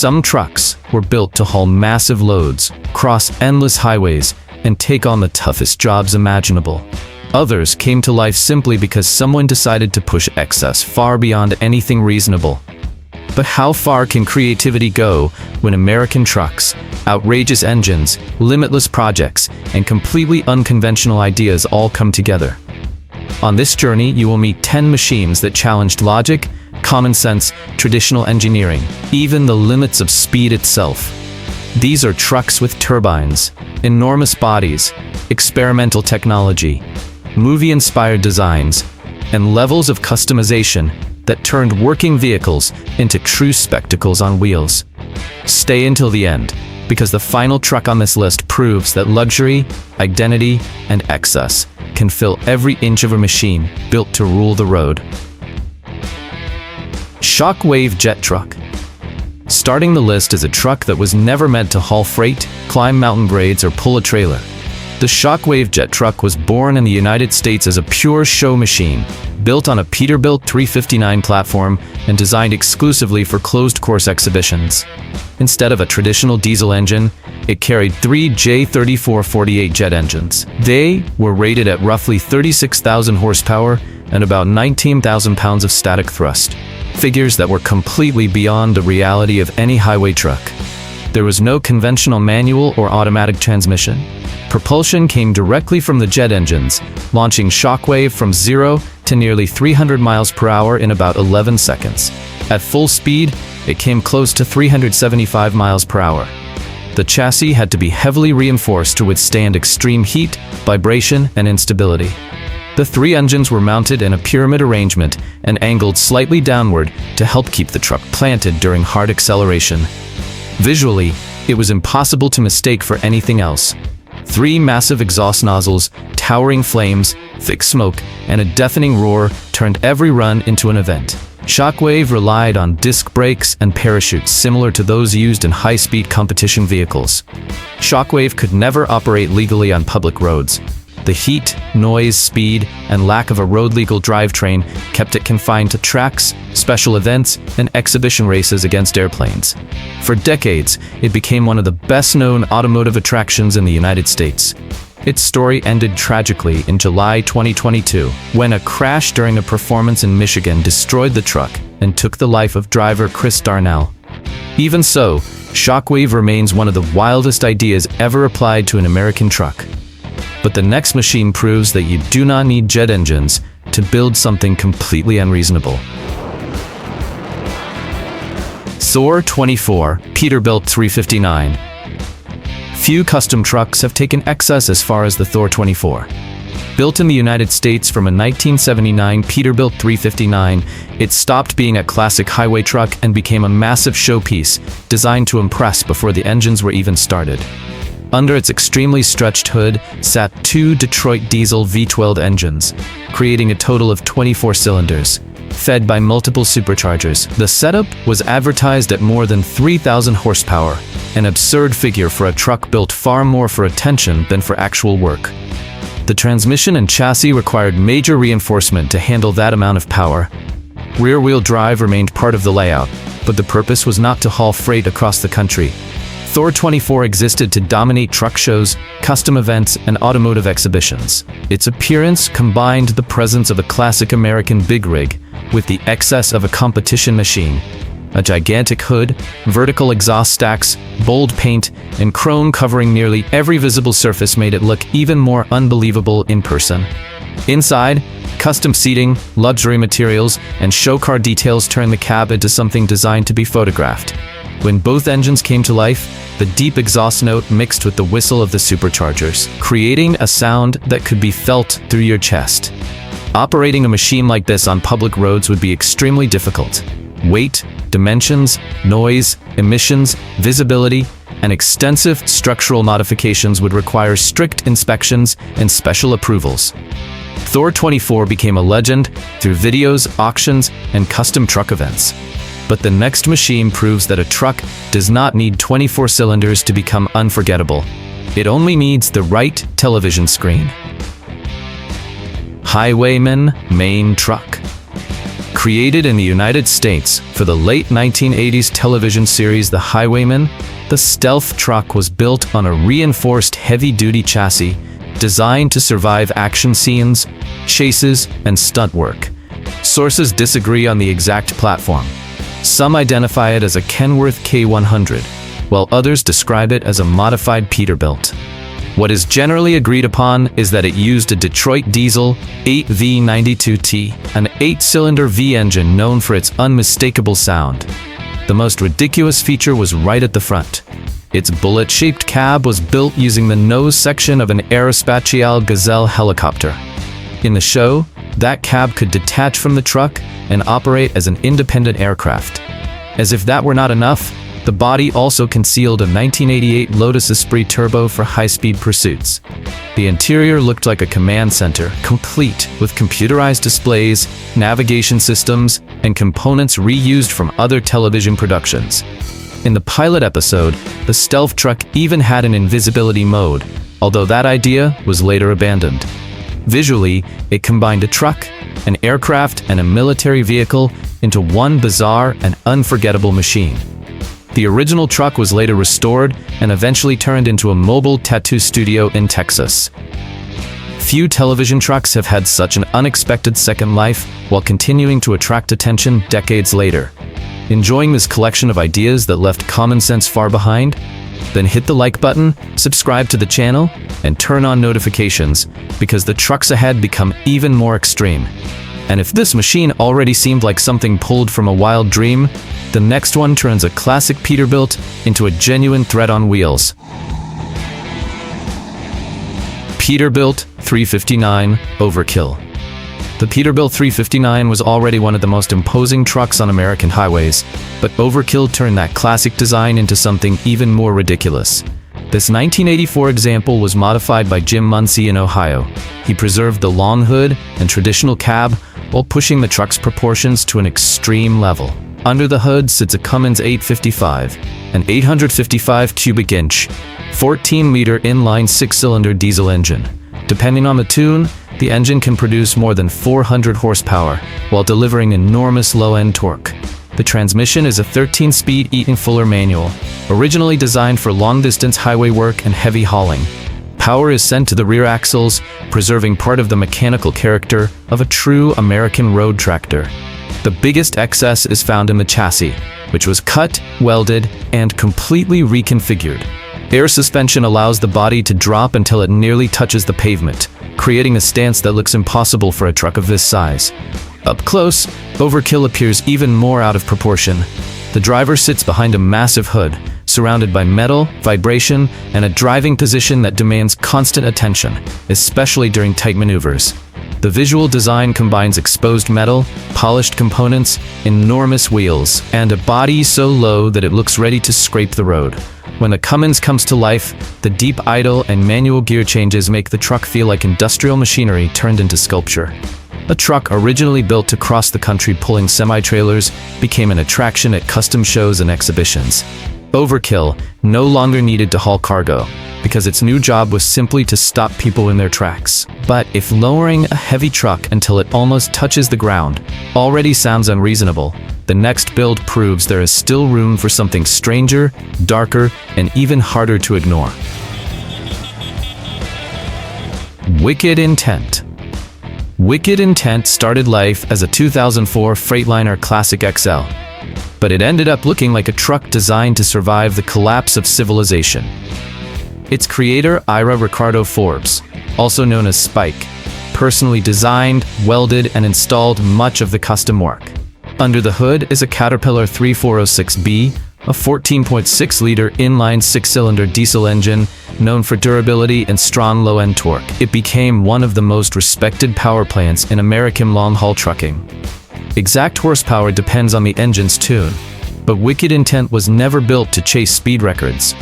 Some trucks were built to haul massive loads, cross endless highways, and take on the toughest jobs imaginable. Others came to life simply because someone decided to push excess far beyond anything reasonable. But how far can creativity go when American trucks, outrageous engines, limitless projects, and completely unconventional ideas all come together? On this journey, you will meet 10 machines that challenged logic, common sense, traditional engineering, even the limits of speed itself. These are trucks with turbines, enormous bodies, experimental technology, movie-inspired designs, and levels of customization that turned working vehicles into true spectacles on wheels. Stay until the end, because the final truck on this list proves that luxury, identity, and excess can fill every inch of a machine built to rule the road. Shockwave Jet Truck. Starting the list is a truck that was never meant to haul freight, climb mountain grades, or pull a trailer. The Shockwave Jet Truck was born in the United States as a pure show machine, built on a Peterbilt 359 platform and designed exclusively for closed-course exhibitions. Instead of a traditional diesel engine, it carried 3 J3448 jet engines. They were rated at roughly 36,000 horsepower and about 19,000 pounds of static thrust, figures that were completely beyond the reality of any highway truck. There was no conventional manual or automatic transmission. Propulsion came directly from the jet engines, launching Shockwave from 0 to nearly 300 miles per hour in about 11 seconds. At full speed, it came close to 375 miles per hour. The chassis had to be heavily reinforced to withstand extreme heat, vibration, and instability. The 3 engines were mounted in a pyramid arrangement and angled slightly downward to help keep the truck planted during hard acceleration. Visually, it was impossible to mistake for anything else. 3 massive exhaust nozzles, towering flames, thick smoke, and a deafening roar turned every run into an event. Shockwave relied on disc brakes and parachutes similar to those used in high-speed competition vehicles. Shockwave could never operate legally on public roads. The heat, noise, speed, and lack of a road-legal drivetrain kept it confined to tracks, special events, and exhibition races against airplanes. For decades, it became one of the best-known automotive attractions in the United States. Its story ended tragically in July 2022, when a crash during a performance in Michigan destroyed the truck and took the life of driver Chris Darnell. Even so, Shockwave remains one of the wildest ideas ever applied to an American truck. But the next machine proves that you do not need jet engines to build something completely unreasonable. Thor 24, Peterbilt 359. Few custom trucks have taken excess as far as the Thor 24. Built in the United States from a 1979 Peterbilt 359, it stopped being a classic highway truck and became a massive showpiece designed to impress before the engines were even started. Under its extremely stretched hood sat 2 Detroit diesel V12 engines, creating a total of 24 cylinders, fed by multiple superchargers. The setup was advertised at more than 3,000 horsepower, an absurd figure for a truck built far more for attention than for actual work. The transmission and chassis required major reinforcement to handle that amount of power. Rear-wheel drive remained part of the layout, but the purpose was not to haul freight across the country. Thor 24 existed to dominate truck shows, custom events, and automotive exhibitions. Its appearance combined the presence of a classic American big rig with the excess of a competition machine. A gigantic hood, vertical exhaust stacks, bold paint, and chrome covering nearly every visible surface made it look even more unbelievable in person. Inside, custom seating, luxury materials, and show car details turned the cab into something designed to be photographed. When both engines came to life, the deep exhaust note mixed with the whistle of the superchargers, creating a sound that could be felt through your chest. Operating a machine like this on public roads would be extremely difficult. Weight, dimensions, noise, emissions, visibility, and extensive structural modifications would require strict inspections and special approvals. Thor 24 became a legend through videos, auctions, and custom truck events. But the next machine proves that a truck does not need 24 cylinders to become unforgettable. It only needs the right television screen. Highwayman main truck. Created in the United States for the late 1980s television series The Highwayman, the stealth truck was built on a reinforced heavy-duty chassis designed to survive action scenes, chases, and stunt work. Sources disagree on the exact platform. Some identify it as a Kenworth K100, while others describe it as a modified Peterbilt. What is generally agreed upon is that it used a Detroit diesel 8V92T, an 8-cylinder V engine known for its unmistakable sound. The most ridiculous feature was right at the front. Its bullet-shaped cab was built using the nose section of an Aerospatiale Gazelle helicopter. In the show, that cab could detach from the truck and operate as an independent aircraft. As if that were not enough, the body also concealed a 1988 Lotus Esprit Turbo for high-speed pursuits. The interior looked like a command center, complete with computerized displays, navigation systems, and components reused from other television productions. In the pilot episode, the stealth truck even had an invisibility mode, although that idea was later abandoned. Visually, it combined a truck, an aircraft, and a military vehicle into one bizarre and unforgettable machine. The original truck was later restored and eventually turned into a mobile tattoo studio in Texas. Few television trucks have had such an unexpected second life while continuing to attract attention decades later. Enjoying this collection of ideas that left common sense far behind? Then hit the like button, subscribe to the channel, and turn on notifications, because the trucks ahead become even more extreme. And if this machine already seemed like something pulled from a wild dream, the next one turns a classic Peterbilt into a genuine threat on wheels. Peterbilt 359 Overkill. The Peterbilt 359 was already one of the most imposing trucks on American highways, but Overkill turned that classic design into something even more ridiculous. This 1984 example was modified by Jim Muncie in Ohio. He preserved the long hood and traditional cab while pushing the truck's proportions to an extreme level. Under the hood sits a Cummins 855, an 855 cubic inch, 14-liter inline 6-cylinder diesel engine. Depending on the tune, the engine can produce more than 400 horsepower while delivering enormous low-end torque. The transmission is a 13-speed Eaton Fuller manual, originally designed for long-distance highway work and heavy hauling. Power is sent to the rear axles, preserving part of the mechanical character of a true American road tractor. The biggest excess is found in the chassis, which was cut, welded, and completely reconfigured. Air suspension allows the body to drop until it nearly touches the pavement, creating a stance that looks impossible for a truck of this size. Up close, Overkill appears even more out of proportion. The driver sits behind a massive hood, surrounded by metal, vibration, and a driving position that demands constant attention, especially during tight maneuvers. The visual design combines exposed metal, polished components, enormous wheels, and a body so low that it looks ready to scrape the road. When the Cummins comes to life, the deep idle and manual gear changes make the truck feel like industrial machinery turned into sculpture. A truck originally built to cross the country pulling semi-trailers became an attraction at custom shows and exhibitions. Overkill no longer needed to haul cargo, because its new job was simply to stop people in their tracks. But if lowering a heavy truck until it almost touches the ground already sounds unreasonable, the next build proves there is still room for something stranger, darker, and even harder to ignore. Wicked Intent. Wicked Intent started life as a 2004 Freightliner Classic XL, but it ended up looking like a truck designed to survive the collapse of civilization. Its creator, Ira Ricardo Forbes, also known as Spike, personally designed, welded, and installed much of the custom work. Under the hood is a Caterpillar 3406B, a 14.6-liter inline 6-cylinder diesel engine known for durability and strong low-end torque. It became one of the most respected power plants in American long-haul trucking. Exact horsepower depends on the engine's tune, but Wicked Intent was never built to chase speed records.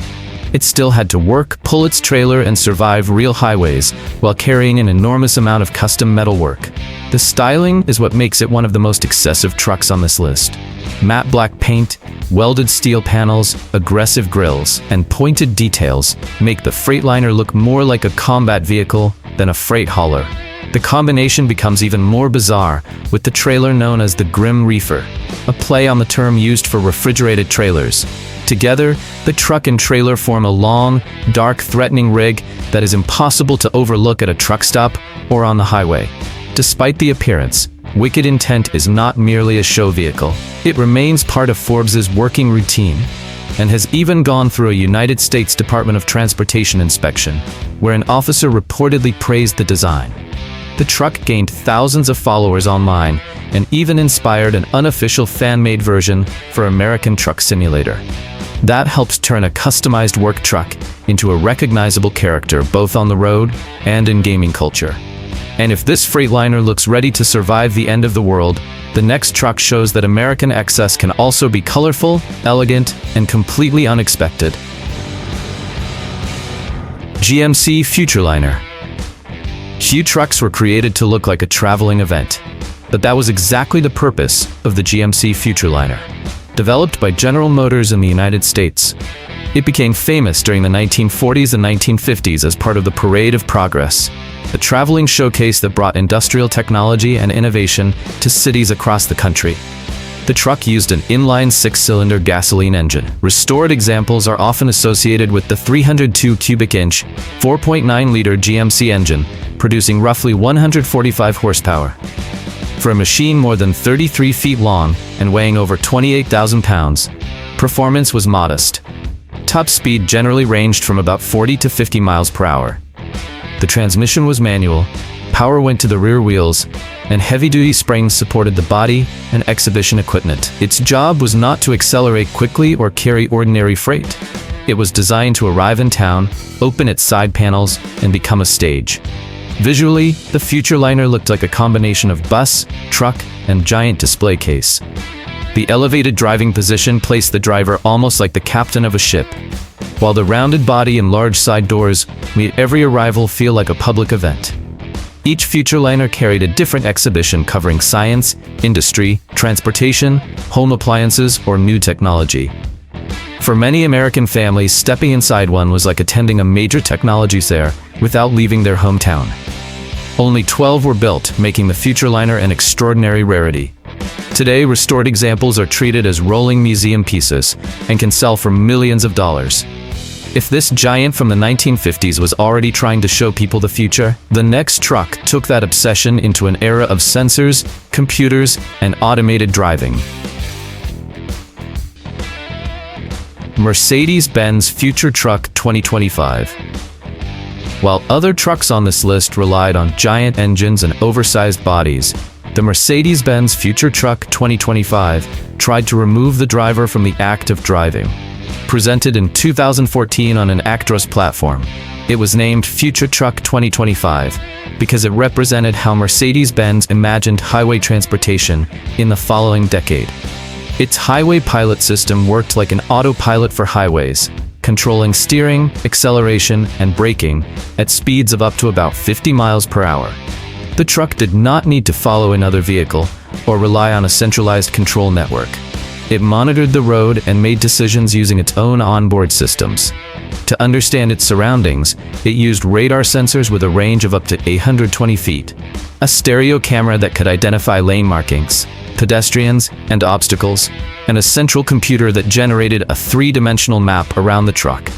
It still had to work, pull its trailer, and survive real highways while carrying an enormous amount of custom metalwork. The styling is what makes it one of the most excessive trucks on this list. Matte black paint, welded steel panels, aggressive grills, and pointed details make the Freightliner look more like a combat vehicle than a freight hauler. The combination becomes even more bizarre, with the trailer known as the Grim Reefer, a play on the term used for refrigerated trailers. Together, the truck and trailer form a long, dark, threatening rig that is impossible to overlook at a truck stop or on the highway. Despite the appearance, Wicked Intent is not merely a show vehicle. It remains part of Forbes's working routine, and has even gone through a United States Department of Transportation inspection, where an officer reportedly praised the design. The truck gained thousands of followers online and even inspired an unofficial fan-made version for American Truck Simulator. That helps turn a customized work truck into a recognizable character both on the road and in gaming culture. And if this Freightliner looks ready to survive the end of the world, the next truck shows that American excess can also be colorful, elegant, and completely unexpected. GMC Futurliner. Few trucks were created to look like a traveling event, but that was exactly the purpose of the GMC Futurliner. Developed by General Motors in the United States, it became famous during the 1940s and 1950s as part of the Parade of Progress, a traveling showcase that brought industrial technology and innovation to cities across the country. The truck used an inline six-cylinder gasoline engine. Restored examples are often associated with the 302 cubic inch, 4.9-liter GMC engine, producing roughly 145 horsepower. For a machine more than 33 feet long and weighing over 28,000 pounds, performance was modest. Top speed generally ranged from about 40 to 50 miles per hour. The transmission was manual, power went to the rear wheels, and heavy-duty springs supported the body and exhibition equipment. Its job was not to accelerate quickly or carry ordinary freight. It was designed to arrive in town, open its side panels, and become a stage. Visually, the Futurliner looked like a combination of bus, truck, and giant display case. The elevated driving position placed the driver almost like the captain of a ship, while the rounded body and large side doors made every arrival feel like a public event. Each Futurliner carried a different exhibition covering science, industry, transportation, home appliances, or new technology. For many American families, stepping inside one was like attending a major technology fair without leaving their hometown. Only 12 were built, making the Futurliner an extraordinary rarity. Today, restored examples are treated as rolling museum pieces and can sell for millions of dollars. If this giant from the 1950s was already trying to show people the future, the next truck took that obsession into an era of sensors, computers, and automated driving. Mercedes-Benz Future Truck 2025. While other trucks on this list relied on giant engines and oversized bodies, the Mercedes-Benz Future Truck 2025 tried to remove the driver from the act of driving. Presented in 2014 on an Actros platform, it was named Future Truck 2025 because it represented how Mercedes-Benz imagined highway transportation in the following decade. Its highway pilot system worked like an autopilot for highways, controlling steering, acceleration, and braking at speeds of up to about 50 miles per hour. The truck did not need to follow another vehicle or rely on a centralized control network. It monitored the road and made decisions using its own onboard systems. To understand its surroundings, it used radar sensors with a range of up to 820 feet, a stereo camera that could identify lane markings, pedestrians, and obstacles, and a central computer that generated a three-dimensional map around the truck.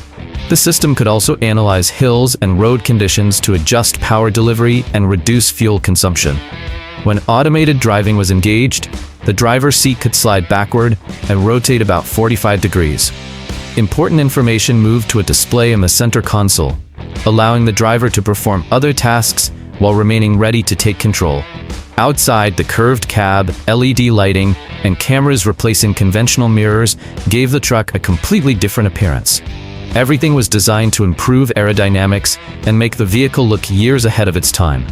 The system could also analyze hills and road conditions to adjust power delivery and reduce fuel consumption. When automated driving was engaged, the driver's seat could slide backward and rotate about 45 degrees. Important information moved to a display in the center console, allowing the driver to perform other tasks while remaining ready to take control. Outside, the curved cab, LED lighting, and cameras replacing conventional mirrors gave the truck a completely different appearance. Everything was designed to improve aerodynamics and make the vehicle look years ahead of its time.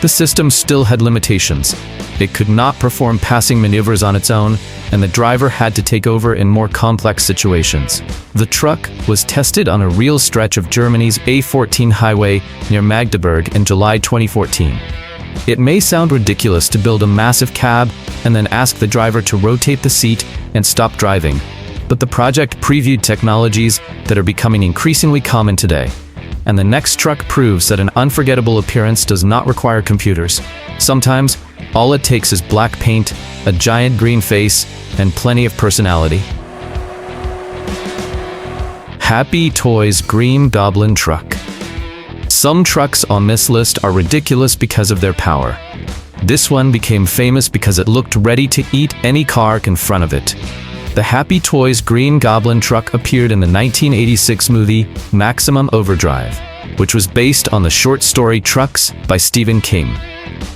The system still had limitations. It could not perform passing maneuvers on its own, and the driver had to take over in more complex situations. The truck was tested on a real stretch of Germany's A14 highway near Magdeburg in July 2014. It may sound ridiculous to build a massive cab and then ask the driver to rotate the seat and stop driving, but the project previewed technologies that are becoming increasingly common today. and the next truck proves that an unforgettable appearance does not require computers. Sometimes, all it takes is black paint, a giant green face, and plenty of personality. Happy Toys Green Goblin Truck. Some trucks on this list are ridiculous because of their power. This one became famous because it looked ready to eat any car in front of it. The Happy Toys Green Goblin Truck appeared in the 1986 movie Maximum Overdrive, which was based on the short story Trucks by Stephen King.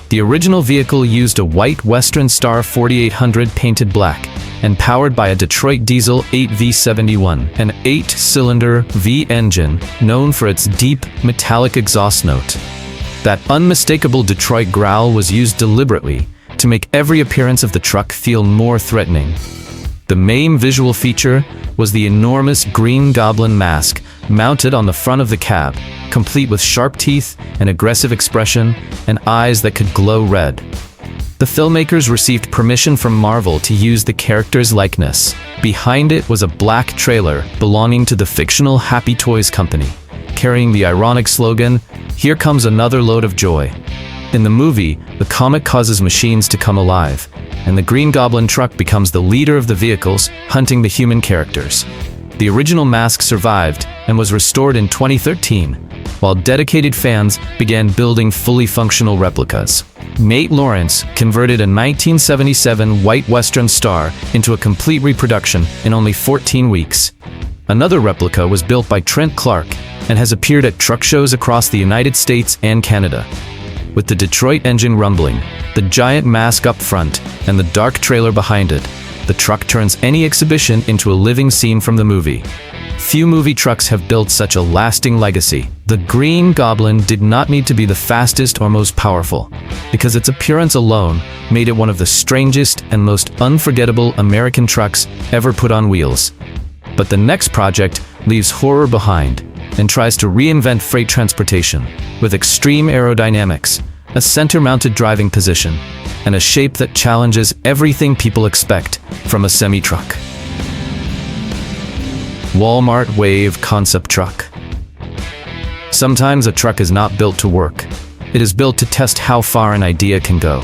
The original vehicle used a white Western Star 4800 painted black and powered by a Detroit Diesel 8V71, an 8-cylinder V engine known for its deep, metallic exhaust note. That unmistakable Detroit growl was used deliberately to make every appearance of the truck feel more threatening. The main visual feature was the enormous Green Goblin mask mounted on the front of the cab, complete with sharp teeth, an aggressive expression, and eyes that could glow red. The filmmakers received permission from Marvel to use the character's likeness. Behind it was a black trailer belonging to the fictional Happy Toys company, carrying the ironic slogan, "Here comes another load of joy." In the movie, the comet causes machines to come alive, and the Green Goblin truck becomes the leader of the vehicles, hunting the human characters. The original mask survived and was restored in 2013, while dedicated fans began building fully functional replicas. Nate Lawrence converted a 1977 white Western Star into a complete reproduction in only 14 weeks. Another replica was built by Trent Clark and has appeared at truck shows across the United States and Canada. With the Detroit engine rumbling, the giant mask up front, and the dark trailer behind it, the truck turns any exhibition into a living scene from the movie. Few movie trucks have built such a lasting legacy. The Green Goblin did not need to be the fastest or most powerful, because its appearance alone made it one of the strangest and most unforgettable American trucks ever put on wheels. But the next project leaves horror behind and tries to reinvent freight transportation with extreme aerodynamics, a center-mounted driving position, and a shape that challenges everything people expect from a semi-truck. Walmart Wave Concept Truck. Sometimes a truck is not built to work. It is built to test how far an idea can go.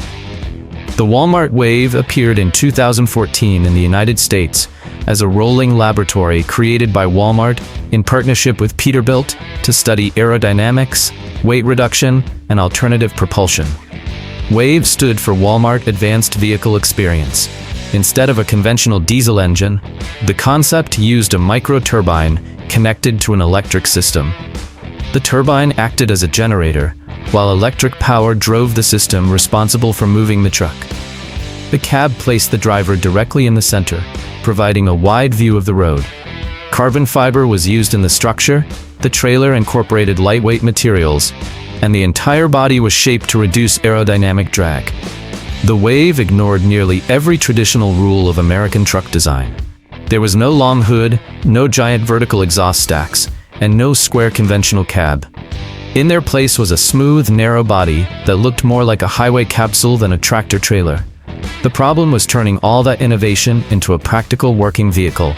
The Walmart Wave appeared in 2014 in the United States as a rolling laboratory created by Walmart in partnership with Peterbilt to study aerodynamics, weight reduction, and alternative propulsion. WAVE stood for Walmart Advanced Vehicle Experience. Instead of a conventional diesel engine, the concept used a micro-turbine connected to an electric system. The turbine acted as a generator, while electric power drove the system responsible for moving the truck. The cab placed the driver directly in the center, providing a wide view of the road. Carbon fiber was used in the structure, the trailer incorporated lightweight materials, and the entire body was shaped to reduce aerodynamic drag. The Wave ignored nearly every traditional rule of American truck design. There was no long hood, no giant vertical exhaust stacks, and no square conventional cab. In their place was a smooth, narrow body that looked more like a highway capsule than a tractor trailer. The problem was turning all that innovation into a practical working vehicle.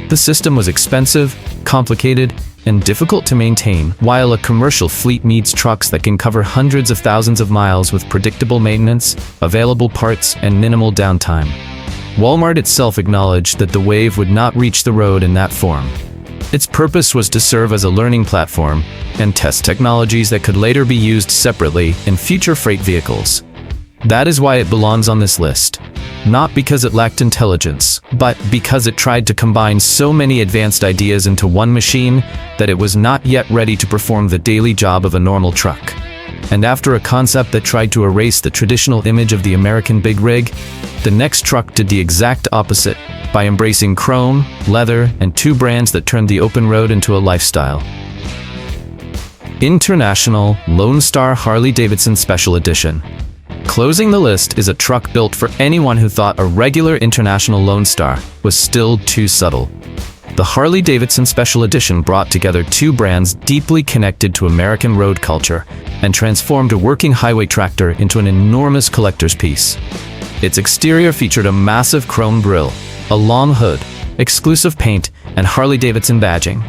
The system was expensive, complicated, and difficult to maintain, while a commercial fleet needs trucks that can cover hundreds of thousands of miles with predictable maintenance, available parts, and minimal downtime. Walmart itself acknowledged that the Wave would not reach the road in that form. Its purpose was to serve as a learning platform and test technologies that could later be used separately in future freight vehicles. That is why it belongs on this list. Not because it lacked intelligence, but because it tried to combine so many advanced ideas into one machine that it was not yet ready to perform the daily job of a normal truck. And after a concept that tried to erase the traditional image of the American big rig, the next truck did the exact opposite by embracing chrome, leather, and two brands that turned the open road into a lifestyle. International LoneStar Harley-Davidson Special Edition. Closing the list is a truck built for anyone who thought a regular International LoneStar was still too subtle. The Harley-Davidson Special Edition brought together two brands deeply connected to American road culture and transformed a working highway tractor into an enormous collector's piece. Its exterior featured a massive chrome grille, a long hood, exclusive paint, and Harley-Davidson badging.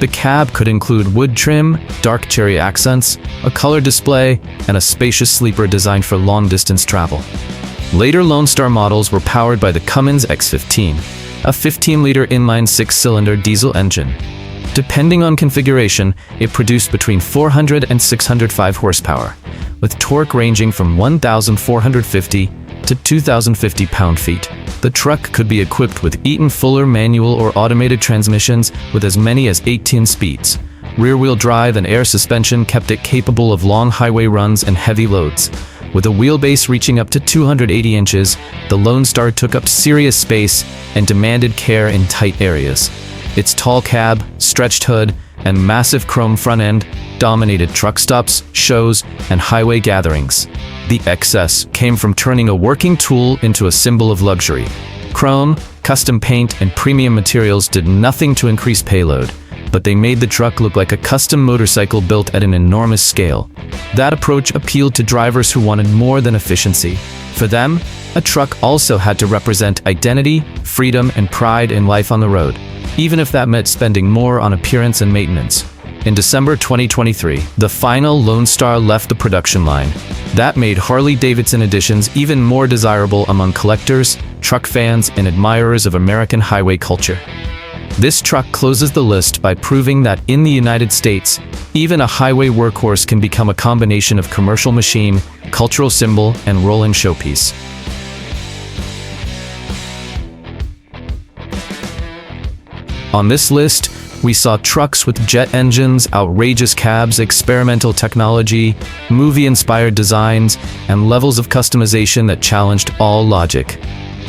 The cab could include wood trim, dark cherry accents, a color display, and a spacious sleeper designed for long-distance travel. Later LoneStar models were powered by the Cummins X15, a 15-liter inline six-cylinder diesel engine. Depending on configuration, it produced between 400 and 605 horsepower, with torque ranging from 1,450 to 2,050 pound-feet. The truck could be equipped with Eaton Fuller manual or automated transmissions with as many as 18 speeds. Rear-wheel drive and air suspension kept it capable of long highway runs and heavy loads. With a wheelbase reaching up to 280 inches, the LoneStar took up serious space and demanded care in tight areas. Its tall cab, stretched hood, and massive chrome front end dominated truck stops, shows, and highway gatherings. The excess came from turning a working tool into a symbol of luxury. Chrome, custom paint, and premium materials did nothing to increase payload, but they made the truck look like a custom motorcycle built at an enormous scale. That approach appealed to drivers who wanted more than efficiency. For them, a truck also had to represent identity, freedom, and pride in life on the road, even if that meant spending more on appearance and maintenance. In December 2023, the final LoneStar left the production line. That made Harley-Davidson editions even more desirable among collectors, truck fans, and admirers of American highway culture. This truck closes the list by proving that in the United States, even a highway workhorse can become a combination of commercial machine, cultural symbol, and rolling showpiece. On this list, we saw trucks with jet engines, outrageous cabs, experimental technology, movie-inspired designs, and levels of customization that challenged all logic.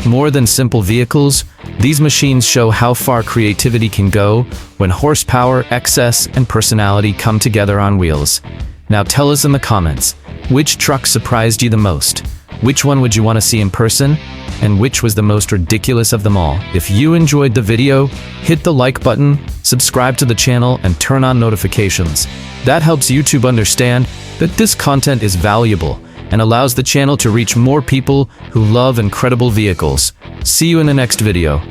More than simple vehicles, these machines show how far creativity can go when horsepower, excess, and personality come together on wheels. Now tell us in the comments, which truck surprised you the most? Which one would you want to see in person? And which was the most ridiculous of them all? If you enjoyed the video, hit the like button, subscribe to the channel, and turn on notifications. That helps YouTube understand that this content is valuable and allows the channel to reach more people who love incredible vehicles. See you in the next video.